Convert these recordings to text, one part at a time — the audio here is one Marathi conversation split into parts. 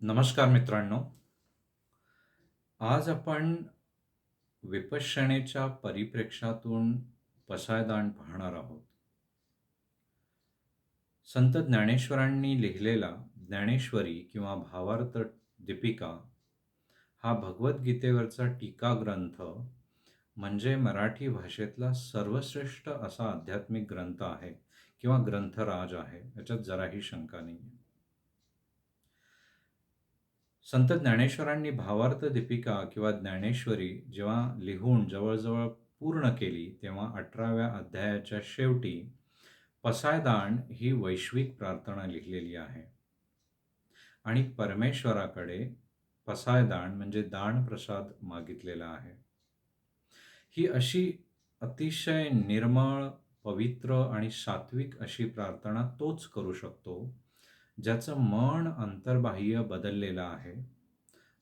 नमस्कार मित्रांनो. आज आपण विपश्यनेच्या परिप्रेक्ष्यातून पसायदान पाहणार आहोत. संत ज्ञानेश्वरांनी लिहिलेला ज्ञानेश्वरी किंवा भावार्थ दीपिका हा भगवद्गीतेवरचा टीका ग्रंथ म्हणजे मराठी भाषेतला सर्वश्रेष्ठ असा आध्यात्मिक ग्रंथ आहे किंवा ग्रंथराज आहे. याच्यात जराही शंका नाही. संत ज्ञानेश्वरांनी भावार्थ दीपिका किंवा ज्ञानेश्वरी जेव्हा लिहून जवळजवळ पूर्ण केली, तेव्हा 18व्या अध्यायाच्या शेवटी पसायदान ही वैश्विक प्रार्थना लिहिलेली आहे. आणि परमेश्वराकडे पसायदान म्हणजे दान प्रसाद मागितलेला आहे. ही अशी अतिशय निर्मळ, पवित्र आणि सात्विक अशी प्रार्थना तोच करू शकतो, ज्याचं मन अंतर्बाह्य बदललेलं आहे,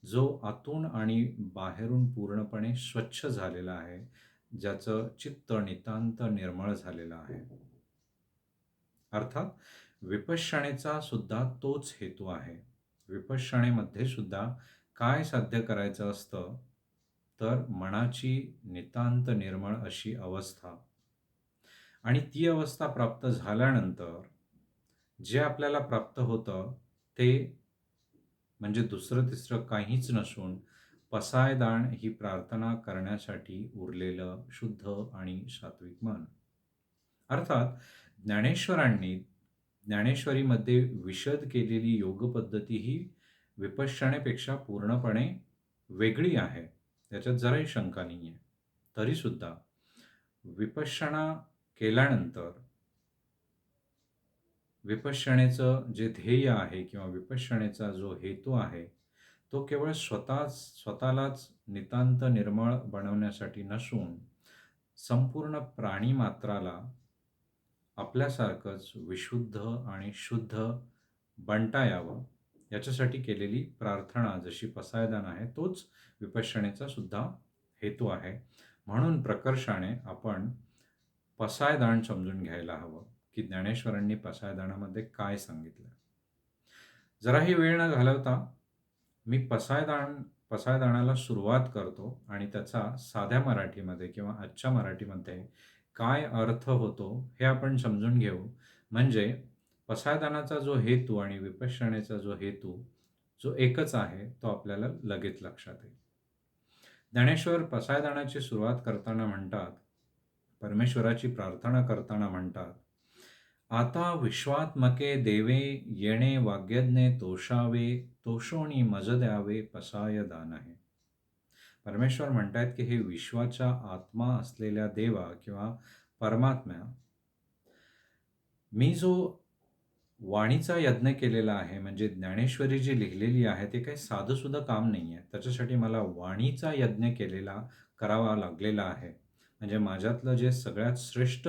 जो आतून आणि बाहेरून पूर्णपणे स्वच्छ झालेला आहे, ज्याचं चित्त नितांत निर्मळ झालेलं आहे. अर्थात विपश्यनेचा सुद्धा तोच हेतू आहे. विपश्यनेमध्ये सुद्धा काय साध्य करायचं असतं, तर मनाची नितांत निर्मळ अशी अवस्था. आणि ती अवस्था प्राप्त झाल्यानंतर जे आपल्याला प्राप्त होतं ते म्हणजे दुसरं-तिसरं काहीच नसून पसायदान ही प्रार्थना करण्यासाठी उरलेलं शुद्ध आणि सात्विक मन. अर्थात ज्ञानेश्वरांनी ज्ञानेश्वरीमध्ये विशद केलेली योग पद्धती ही विपश्यनेपेक्षा पूर्णपणे वेगळी आहे. त्याच्यात जराही शंका नाही आहे. तरीसुद्धा विपश्यना केल्यानंतर विपश्यनेचं जे ध्येय आहे किंवा विपश्यनेचा जो हेतू आहे, तो केवळ स्वतःलाच नितांत निर्मळ बनवण्यासाठी नसून संपूर्ण प्राणिमात्राला आपल्यासारखंच विशुद्ध आणि शुद्ध बनता यावं, याच्यासाठी केलेली प्रार्थना जशी पसायदान आहे, तोच विपश्यनेचा सुद्धा हेतू आहे. म्हणून प्रकर्षाने आपण पसायदान समजून घ्यायला हवं, की ज्ञानेश्वरांनी पसायदानामध्ये काय सांगितलं. जराही वेळ न घालवता मी पसायदानाला सुरुवात करतो आणि त्याचा साध्या मराठीमध्ये किंवा आजच्या मराठीमध्ये काय अर्थ होतो हे आपण समजून घेऊ. म्हणजे पसायदानाचा जो हेतू आणि विपश्यनेचा जो हेतू जो एकच आहे, तो आपल्याला लगेच लक्षात येईल. ज्ञानेश्वर पसायदानाची सुरुवात करताना म्हणतात, परमेश्वराची प्रार्थना करताना म्हणतात, "आता विश्वात्मके देवे येणे वाग्यज्ञे तोषावे, तोषोणी मज द्यावे पसाय दानहे." परमेश्वर म्हणतायत की हे विश्वाचा आत्मा असलेल्या देवा किंवा परमात्म्या, मी जो वाणीचा यज्ञ केलेला आहे, म्हणजे ज्ञानेश्वरी जी लिहिलेली आहे, ते काही साधंसुधं काम नाही आहे. त्याच्यासाठी मला वाणीचा यज्ञ करावा लागलेला आहे. म्हणजे माझ्यातलं जे सगळ्यात श्रेष्ठ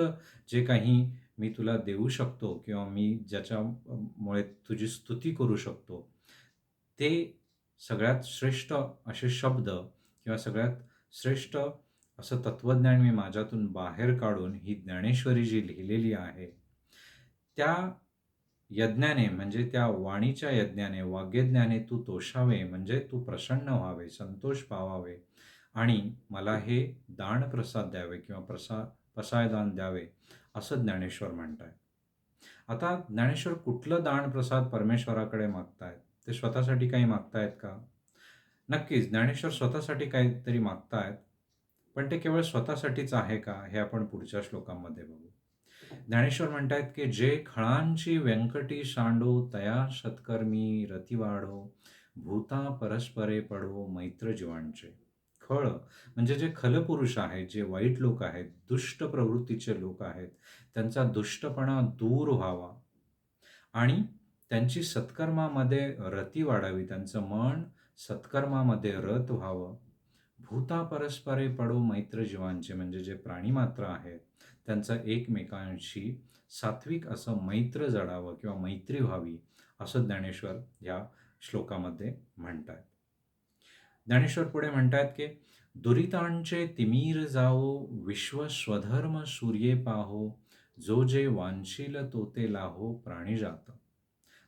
जे काही मी तुला देऊ शकतो किंवा मी ज्याच्यामुळे तुझी स्तुती करू शकतो, ते सगळ्यात श्रेष्ठ असे शब्द किंवा सगळ्यात श्रेष्ठ असं तत्वज्ञान मी माझ्यातून बाहेर काढून ही ज्ञानेश्वरी जी लिहिलेली आहे, त्या यज्ञाने म्हणजे त्या वाणीच्या यज्ञाने, वाग्यज्ञाने तू तोषावे म्हणजे तू प्रसन्न व्हावे, संतोष पावावे आणि मला हे दानप्रसाद द्यावे किंवा पसायदान द्यावे, असं ज्ञानेश्वर म्हणतायत. आता ज्ञानेश्वर कुठलं दानप्रसाद परमेश्वराकडे मागतायत? ते स्वतःसाठी काही मागतायत का? नक्कीच ज्ञानेश्वर स्वतःसाठी काहीतरी मागतायत, पण ते केवळ स्वतःसाठीच आहे का? हे आपण पुढच्या श्लोकांमध्ये बघू. ज्ञानेश्वर म्हणतायत की जे खळांची व्यंकटी सांडो तया सत्कर्मी रती वाढो भूता परस्परे पडो मैत्र जीवांचे. खळ म्हणजे जे खलपुरुष आहेत, जे वाईट लोक आहेत, दुष्ट प्रवृत्तीचे लोक आहेत, त्यांचा दुष्टपणा दूर व्हावा आणि त्यांची सत्कर्मामध्ये रती वाढावी, त्यांचं मन सत्कर्मामध्ये रत व्हावं. भूता परस्परे पडो मैत्र जीवांचे म्हणजे जे प्राणीमात्र आहेत, त्यांचं एकमेकांशी सात्विक असं मैत्र जडावं किंवा मैत्री व्हावी, असं ज्ञानेश्वर या श्लोकामध्ये म्हणतायत. ज्ञानेश्वर पुढे म्हणतायत की दुरितांचे तिमीर जावो विश्व स्वधर्म सूर्ये पाहो जो जे वांछील तो ते लाहो प्राणीजात.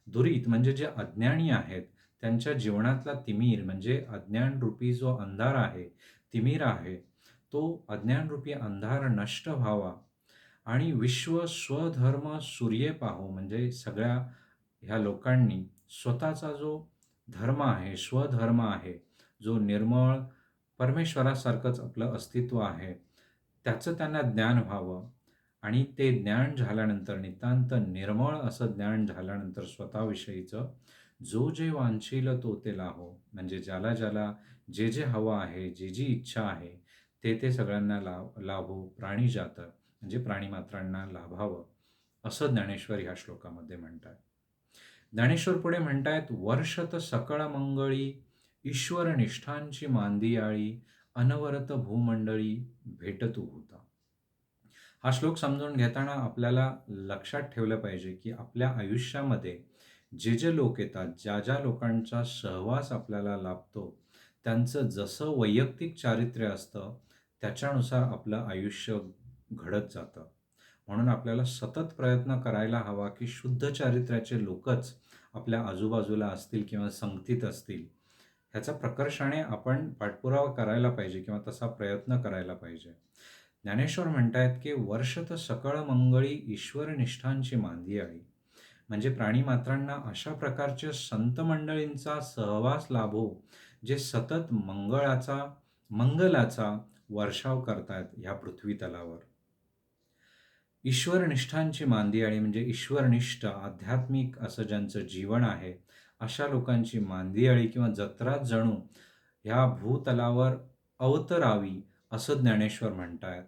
दुरीत म्हणजे जे अज्ञानी आहेत त्यांच्या जीवनातला तिमीर म्हणजे अज्ञानरूपी जो अंधार आहे, तिमीर आहे, तो अज्ञानरूपी अंधार नष्ट व्हावा आणि विश्व स्वधर्म सूर्य पाहो म्हणजे सगळ्या ह्या लोकांनी स्वतःचा जो धर्म आहे, स्वधर्म आहे, जो निर्मळ परमेश्वरासारखंच आपलं अस्तित्व आहे, त्याचं त्यांना ज्ञान व्हावं आणि ते ज्ञान झाल्यानंतर नितांत निर्मळ असं ज्ञान झाल्यानंतर स्वतःविषयीचं जो जे वांछील तो ते लाहो. म्हणजे ज्याला ज्याला जे जे हवं आहे, जी जी इच्छा आहे, ते ते सगळ्यांना लाभो प्राणिजात म्हणजे प्राणिमात्रांना लाभावं, असं ज्ञानेश्वर ह्या श्लोकामध्ये म्हणतात. ज्ञानेश्वर पुढे म्हणतायत, "वर्षत सकळ मंगळी, ईश्वर निष्ठांची मांदियाळी, अनवरत भूमंडळी भेटतू होता." हा श्लोक समजून घेताना आपल्याला लक्षात ठेवलं पाहिजे, की आपल्या आयुष्यामध्ये जे जे लोक येतात, ज्या ज्या लोकांचा सहवास आपल्याला लाभतो, त्यांचं जसं वैयक्तिक चारित्र्य असतं, त्याच्यानुसार आपलं आयुष्य घडत जातं. म्हणून आपल्याला सतत प्रयत्न करायला हवा, की शुद्ध चारित्र्याचे लोकच आपल्या आजूबाजूला असतील किंवा संगतीत असतील. ह्याचा प्रकर्षाने आपण पाठपुरावा करायला पाहिजे किंवा तसा प्रयत्न करायला पाहिजे. ज्ञानेश्वर म्हणतायत, की "वर्षत सकळ मंगळी ईश्वर निष्ठांची मांदियाळी." म्हणजे प्राणिमात्रांना अशा प्रकारच्या संत मंडळींचा सहवास लाभो, जे सतत मंगलाचा वर्षाव करतायत ह्या पृथ्वी तलावर. ईश्वरनिष्ठांची मांदियाळी म्हणजे ईश्वरनिष्ठ, आध्यात्मिक असं ज्यांचं जीवन आहे, अशा लोकांची मांदियाळी किंवा जत्रा जणू ह्या भूतलावर अवतरावी, असं ज्ञानेश्वर म्हणतायत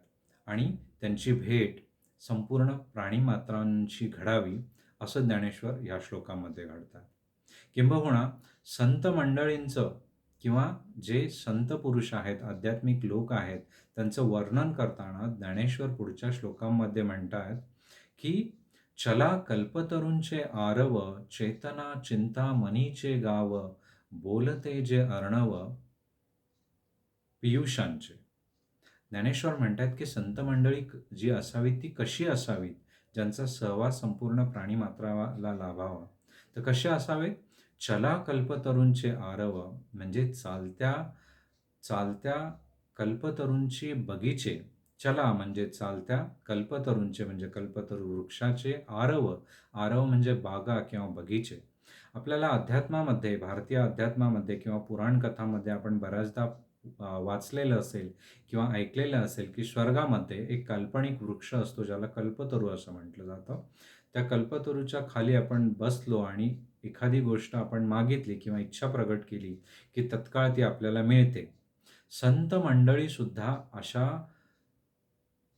आणि त्यांची भेट संपूर्ण प्राणिमात्रांशी घडावी, असं ज्ञानेश्वर ह्या श्लोकामध्ये घडतात. किंबहुना संत मंडळींचं किंवा जे संत पुरुष आहेत, आध्यात्मिक लोक आहेत, त्यांचं वर्णन करताना ज्ञानेश्वर पुढच्या श्लोकांमध्ये म्हणतात, की "चला कल्पतरूंचे आरव, चेतना चिंतामणीचे गाव, बोलते जे अर्णव पियुषांचे." ज्ञानेश्वर म्हणतात, की संत मंडळी जी असावीत ती कशी असावीत? ज्यांचा सहवास संपूर्ण प्राणिमात्राला लाभावा. तर कसे असावेत? चला कल्पतरूंचे आरव म्हणजे चालत्या चालत्या कल्पतरूंची बगीचे. चला म्हणजे चालत्या, कल्पतरूंचे म्हणजे कल्पतरू वृक्षाचे आरव. आरव म्हणजे बागा किंवा बगीचे. आपल्याला अध्यात्मामध्ये, भारतीय अध्यात्मामध्ये किंवा पुराण कथामध्ये आपण बऱ्याचदा वाचलेलं असेल किंवा ऐकलेलं असेल, की स्वर्गामध्ये एक काल्पनिक वृक्ष असतो, ज्याला कल्पतरू असं म्हटलं जातं. त्या कल्पतरूच्या खाली आपण बसलो आणि एखादी गोष्ट आपण मागितली किंवा इच्छा प्रकट केली, की तत्काळ ती आपल्याला मिळते. संत मंडळीसुद्धा अशा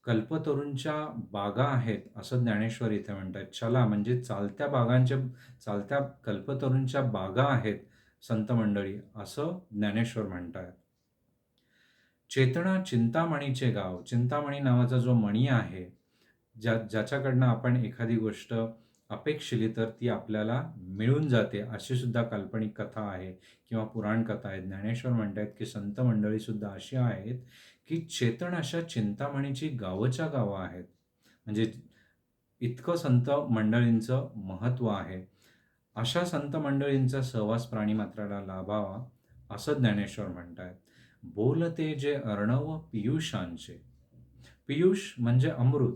कल्पतरूंच्या बागा आहेत, असं ज्ञानेश्वर इथे म्हणतायत. चला म्हणजे चालत्या कल्पतरूंच्या बागा आहेत संत मंडळी, असं ज्ञानेश्वर म्हणतायत. चेतना चिंतामणीचे गाव. चिंतामणी नावाचा जो मणी आहे, ज्याच्याकडनं आपण एखादी गोष्ट अपेक्षिली तर ती आपल्याला मिळून जाते, अशी सुद्धा काल्पनिक कथा आहे किंवा पुराण कथा आहे. ज्ञानेश्वर म्हणतायत, की संत मंडळीसुद्धा अशी आहेत, की चेतन अशा चिंतामणीची गावच्या गावं आहेत. म्हणजे इतकं संत मंडळींचं महत्त्व आहे. अशा संत मंडळींचा सहवास प्राणिमात्राला लाभावा, असं ज्ञानेश्वर म्हणतायत. बोलते जे अर्णव पियुषांचे. पियुष म्हणजे अमृत.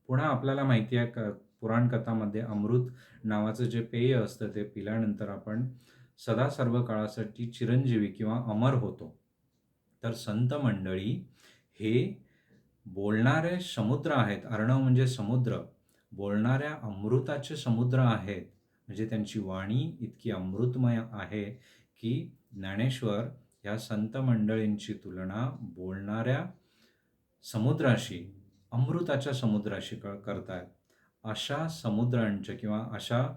पुन्हा आपल्याला माहिती आहे पुराण कथामध्ये अमृत नावाचं जे पेय असतं ते पिल्यानंतर आपण सदा सर्व काळासाठी चिरंजीवी किंवा अमर होतो. तर संत मंडळी हे बोलणारे समुद्र आहेत. अर्णव म्हणजे समुद्र. बोलणाऱ्या अमृताचे समुद्र आहेत. म्हणजे त्यांची वाणी इतकी अमृतमय आहे, की ज्ञानेश्वर या संत मंडळींची तुलना बोलणाऱ्या समुद्राशी, अमृताच्या समुद्राशी करतायत. अशा समुद्रांचे किंवा अशा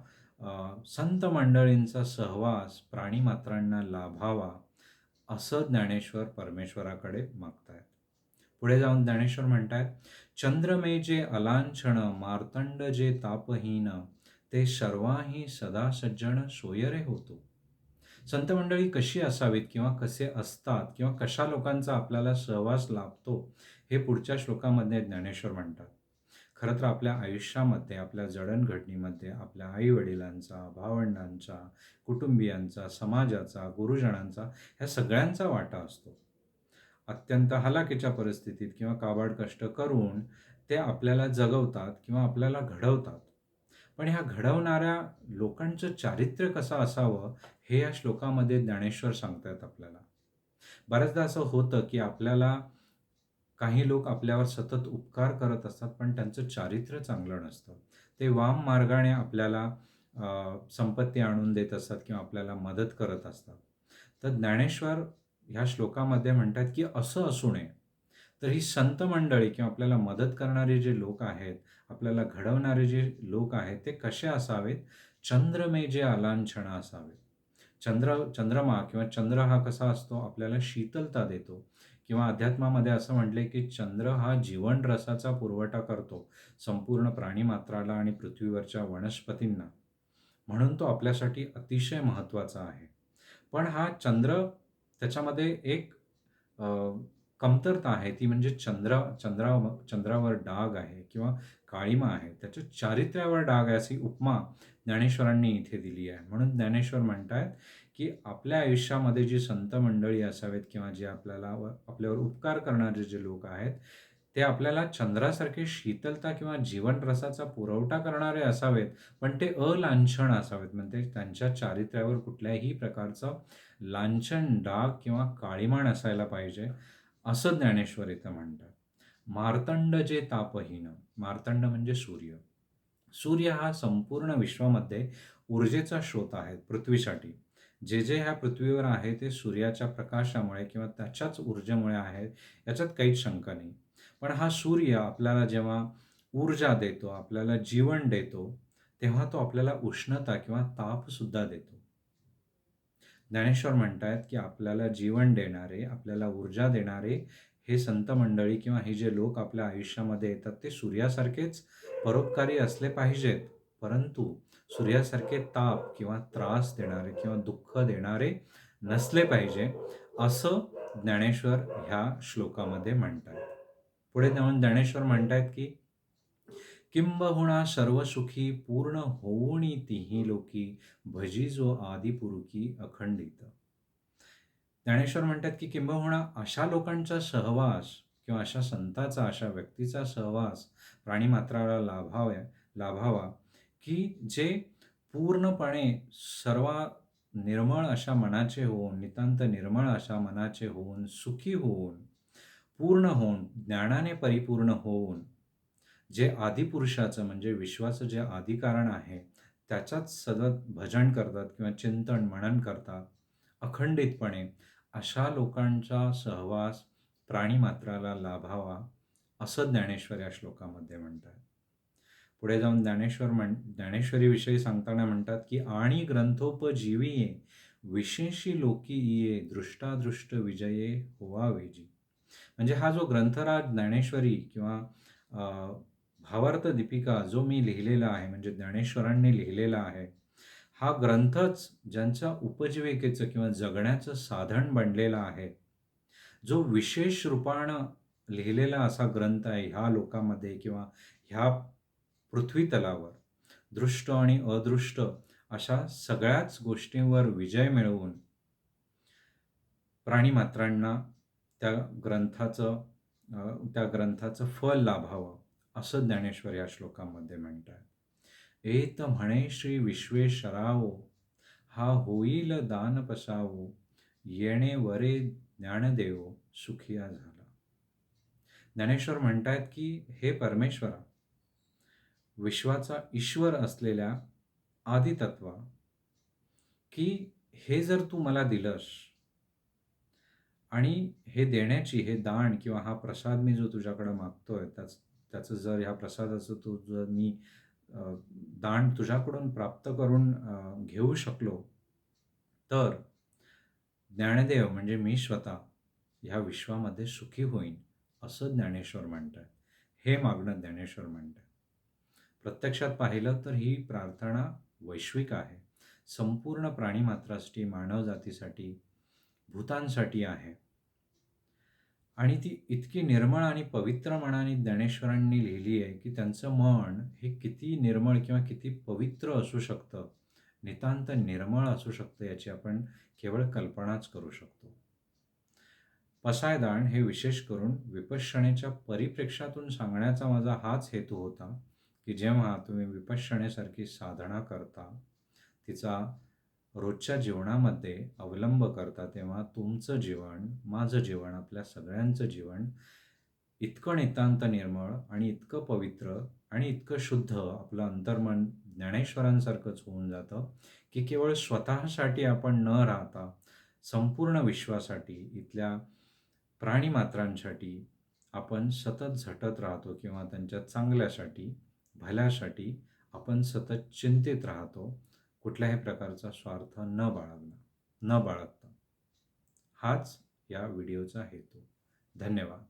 संत मंडळींचा सहवास प्राणिमात्रांना लाभावा, असं ज्ञानेश्वर परमेश्वराकडे मागतायत. पुढे जाऊन ज्ञानेश्वर म्हणतायत, "चंद्रमे जे अलांछन, मार्तंड जे तापहीन, ते सर्वाही सदा सज्जन सोयरे होतो." संत मंडळी कशी असावीत किंवा कसे असतात किंवा कशा लोकांचा आपल्याला सहवास लाभतो, हे पुढच्या श्लोकामध्ये ज्ञानेश्वर म्हणतात. खरं तर आपल्या आयुष्यामध्ये, आपल्या जडणघडणीमध्ये आपल्या आई-वडिलांचा, भावंडांचा, कुटुंबियांचा, समाजाचा, गुरुजनांचा ह्या सगळ्यांचा वाटा असतो. अत्यंत हलाखीच्या परिस्थितीत किंवा काबाड कष्ट करून ते आपल्याला जगवतात किंवा आपल्याला घडवतात. पण ह्या घडवणाऱ्या लोकांचं चारित्र्य कसं असावं, हे या श्लोकामध्ये ज्ञानेश्वर सांगतायत आपल्याला. बऱ्याचदा असं होतं, की आपल्याला काही लोक आपल्यावर सतत उपकार करत असतात, पण त्यांचं चारित्र्य चांगलं नसतं. ते वाम मार्गाने आपल्याला संपत्ती आणून देत असतात किंवा आपल्याला मदत करत असतात. तर ज्ञानेश्वर ह्या श्लोकामध्ये म्हणतात, की असं असू नये. तर ही संत मंडळी किंवा आपल्याला मदत करणारे जे लोक आहेत, आपल्याला घडवणारे जे लोक आहेत, ते कसे असावेत? चंद्रमेजे अलांछना असावेत. चंद्रमा किंवा चंद्र हा कसा असतो? आपल्याला शीतलता देतो किंवा अध्यात्मामध्ये असं म्हटलंय, की चंद्र हा जीवन रसाचा पुरवठा करतो संपूर्ण प्राणीमात्राला आणि पृथ्वीवरच्या वनस्पतींना. म्हणून तो आपल्यासाठी अतिशय महत्त्वाचा आहे. पण हा चंद्र त्याच्यामध्ये एक अ, कमतरता आहे ती म्हणजे चंद्रावर डाग आहे किंवा काळिमा आहे. त्याच्या चारित्र्यावर डाग आहे अशी उपमा ज्ञानेश्वरांनी इथे दिली आहे. म्हणून ज्ञानेश्वर म्हणतायत, की आपल्या आयुष्यामध्ये जी संत मंडळी असावेत किंवा जे आपल्यावर उपकार करणारे जे लोक आहेत, ते आपल्याला चंद्रासारखे शीतलता किंवा जीवनरसाचा पुरवठा करणारे असावेत, पण ते अलांछन असावेत. म्हणजे त्यांच्या चारित्र्यावर कुठल्याही प्रकारचं लांछन, डाग किंवा काळिमा नसायला पाहिजे, असं ज्ञानेश्वर इथं म्हणतात. मार्तंड जे तापहीन, मार्तंड म्हणजे सूर्य. सूर्य हा संपूर्ण विश्वामध्ये ऊर्जेचा स्रोत आहे पृथ्वीसाठी. जे ह्या पृथ्वीवर आहे ते सूर्याच्या प्रकाशामुळे किंवा त्याच्याच ऊर्जेमुळे आहे, याच्यात काहीच शंका नाही. पण हा सूर्य आपल्याला जेव्हा ऊर्जा देतो, आपल्याला जीवन देतो, तेव्हा तो आपल्याला उष्णता किंवा तापसुद्धा देतो. ज्ञानेश्वर म्हणतायत, की आपल्याला जीवन देणारे, आपल्याला ऊर्जा देणारे हे संत मंडळी किंवा हे जे लोक आपल्या आयुष्यामध्ये येतात, ते सूर्यासारखेच परोपकारी असले पाहिजेत. परंतु सूर्यासारखे ताप किंवा त्रास देणारे किंवा दुःख देणारे नसले पाहिजे, असं ज्ञानेश्वर ह्या श्लोकामध्ये म्हणतायत. पुढे जाऊन ज्ञानेश्वर म्हणतायत, की किंबहुना सर्वसुखी पूर्ण होऊनी तिन्ही लोकी भजी जो आदिपुरुषी अखंडित. ज्ञानेश्वर म्हणतात, की किंबहुना अशा लोकांचा सहवास किंवा अशा संताचा, अशा व्यक्तीचा सहवास प्राणिमात्राला लाभावा, की जे पूर्णपणे सर्व निर्मळ अशा मनाचे होऊन, नितांत निर्मळ अशा मनाचे होऊन, सुखी होऊन, पूर्ण होऊन, ज्ञानाने परिपूर्ण होऊन, जे आदिपुरुषाचं म्हणजे विश्वाचं जे आदिकारण आहे, त्याच्याच सतत भजन करतात किंवा चिंतन, मनन करतात अखंडितपणे, अशा लोकांचा सहवास प्राणिमात्राला लाभावा, असं ज्ञानेश्वर या श्लोकामध्ये म्हणतात. पुढे जाऊन ज्ञानेश्वरीविषयी सांगताना म्हणतात, की "आणि ग्रंथोपजीविये विशेषी लोकी येई दृष्टादृष्ट विजये होवावेजी." म्हणजे हा जो ग्रंथराज ज्ञानेश्वरी किंवा अ, भावार्थ दीपिका जो मी लिहिलेला आहे, म्हणजे ज्ञानेश्वरांनी लिहिलेला आहे, हा ग्रंथच ज्यांच्या उपजीविकेचं किंवा जगण्याचं साधन बनलेला आहे, जो विशेष रूपानं लिहिलेला असा ग्रंथ आहे ह्या लोकामध्ये किंवा ह्या पृथ्वीतलावर. दृष्ट आणि अदृष्ट अशा सगळ्याच गोष्टींवर विजय मिळवून प्राणिमात्रांना त्या ग्रंथाचं त्या ग्रंथाचं फळ लाभावं, असं ज्ञानेश्वर या श्लोकामध्ये म्हणतात. "एत म्हणे श्री विश्वेश्वरावो, हा होईल दान पसावो, येणे वरे ज्ञानदेव सुखिया झाला." ज्ञानेश्वर म्हणतायत, की "हे परमेश्वरा, विश्वाचा ईश्वर असलेल्या आदितत्वा, की हे जर तू मला दिलंस आणि हे देण्याची, हे दान किंवा हा प्रसाद मी जो तुझ्याकडे मागतोय, त्याचं जर ह्या प्रसादाचं जर मी अ, दान तुझ्याकडून प्राप्त करून घेऊ शकलो, तर ज्ञानदेव म्हणजे मी स्वतः ह्या विश्वामध्ये सुखी होईन, असं ज्ञानेश्वर म्हणतात. हे मागणं ज्ञानेश्वर म्हणतात. प्रत्यक्षात पाहिलं तर ही प्रार्थना वैश्विक आहे. संपूर्ण प्राणिमात्रासाठी, मानवजातीसाठी, भूतांसाठी आहे. आणि ती इतकी निर्मळ आणि पवित्र मनाने ज्ञानेश्वरांनी लिहिली आहे, की त्यांचं मन हे किती निर्मळ किंवा किती पवित्र असू शकतं, नितांत निर्मळ असू शकतं, याची आपण केवळ कल्पनाच करू शकतो. पसायदान हे विशेष करून विपश्यनेच्या परिप्रेक्ष्यातून सांगण्याचा माझा हाच हेतू होता, की जेव्हा तुम्ही विपश्यनेसारखी साधना करता, तिचा रोजच्या जीवनामध्ये अवलंब करता, तेव्हा तुमचं जीवन, माझं जीवन, आपल्या सगळ्यांचं जीवन इतकं नितांत निर्मळ आणि इतकं पवित्र आणि इतकं शुद्ध आपलं अंतर्मन ज्ञानेश्वरांसारखंच होऊन जातं, की केवळ स्वतःसाठी आपण न राहता संपूर्ण विश्वासाठी, इथल्या प्राणिमात्रांसाठी आपण सतत झटत राहतो किंवा त्यांच्या चांगल्यासाठी, भल्यासाठी आपण सतत चिंतित राहतो, कुठल्याही प्रकारचा स्वार्थ न बाळगता. हाच या व्हिडिओचा हेतू. धन्यवाद.